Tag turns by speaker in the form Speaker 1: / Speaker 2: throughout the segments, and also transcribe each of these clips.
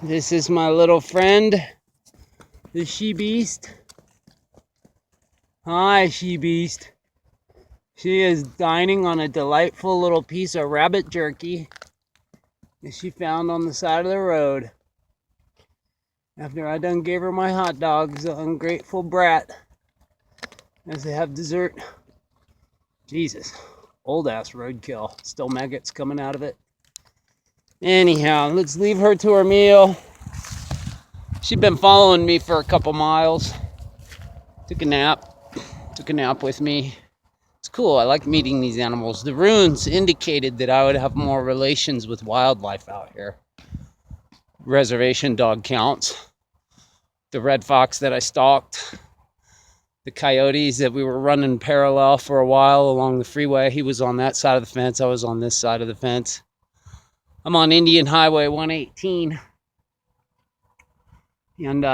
Speaker 1: This is my little friend, the she-beast. Hi, she-beast. She is dining on a delightful little piece of rabbit jerky that she found on the side of the road. After I done gave her my hot dogs, the ungrateful brat, as they have dessert. Jesus, old-ass roadkill. Still maggots coming out of it. Anyhow, let's leave her to her meal. She'd been following me for a couple miles. Took a nap with me. It's cool. I like meeting these animals. The runes indicated that I would have more relations with wildlife out here. Reservation dog counts. The red fox that I stalked. The coyotes that we were running parallel for a while along the freeway. He was on that side of the fence. I was on this side of the fence. I'm on Indian Highway 118. And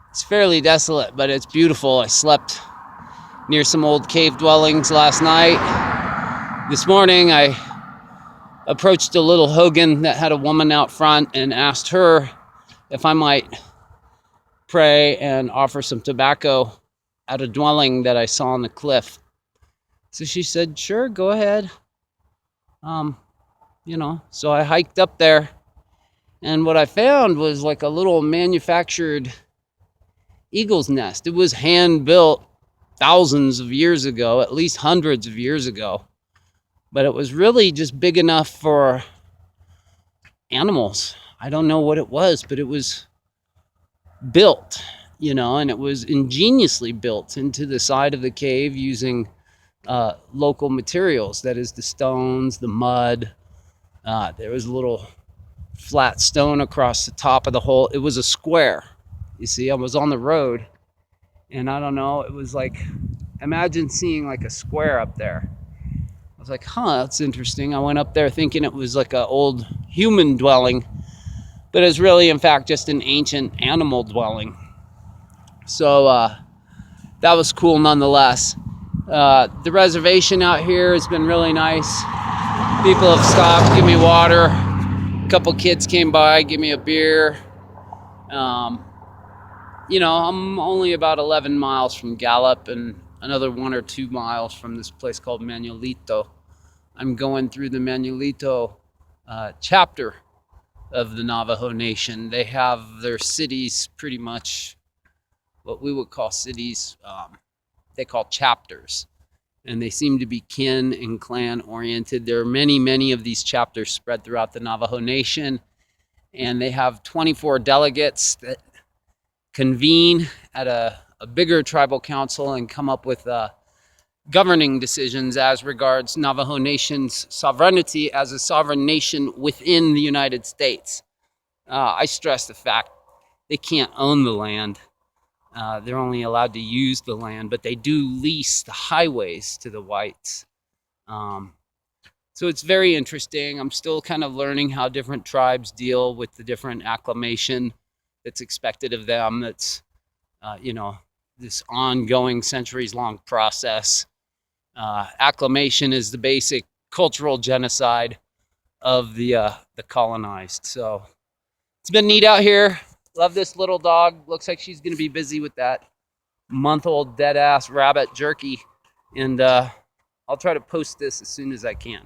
Speaker 1: it's fairly desolate, but it's beautiful. I slept near some old cave dwellings last night. This morning, I approached a little hogan that had a woman out front and asked her if I might pray and offer some tobacco at a dwelling that I saw on the cliff. So she said, sure, go ahead. So I hiked up there, and what I found was like a little manufactured eagle's nest. It was hand built thousands of years ago, at least hundreds of years ago. But it was really just big enough for animals. I don't know what it was, but it was built, and it was ingeniously built into the side of the cave using local materials. That is the stones, the mud. There was a little flat stone across the top of the hole. It was a square. You see, I was on the road, and I don't know, it was like, imagine seeing like a square up there. I was like, that's interesting. I went up there thinking it was like an old human dwelling, but it's really, in fact, just an ancient animal dwelling. So that was cool nonetheless. The reservation out here has been really nice. People have stopped, give me water. A couple kids came by, give me a beer. I'm only about 11 miles from Gallup and another 1 or 2 miles from this place called Manuelito. I'm going through the Manuelito chapter of the Navajo Nation. They have their cities pretty much what we would call cities. They call chapters, and they seem to be kin and clan oriented. There are many, many of these chapters spread throughout the Navajo Nation, and they have 24 delegates that convene at a bigger tribal council and come up with governing decisions as regards Navajo Nation's sovereignty as a sovereign nation within the United States. I stress the fact they can't own the land. They're only allowed to use the land, but they do lease the highways to the whites. So it's very interesting. I'm still kind of learning how different tribes deal with the different acclimation that's expected of them. That's, this ongoing centuries-long process. Acclimation is the basic cultural genocide of the colonized. So it's been neat out here. Love this little dog. Looks like she's going to be busy with that month-old dead-ass rabbit jerky. And I'll try to post this as soon as I can.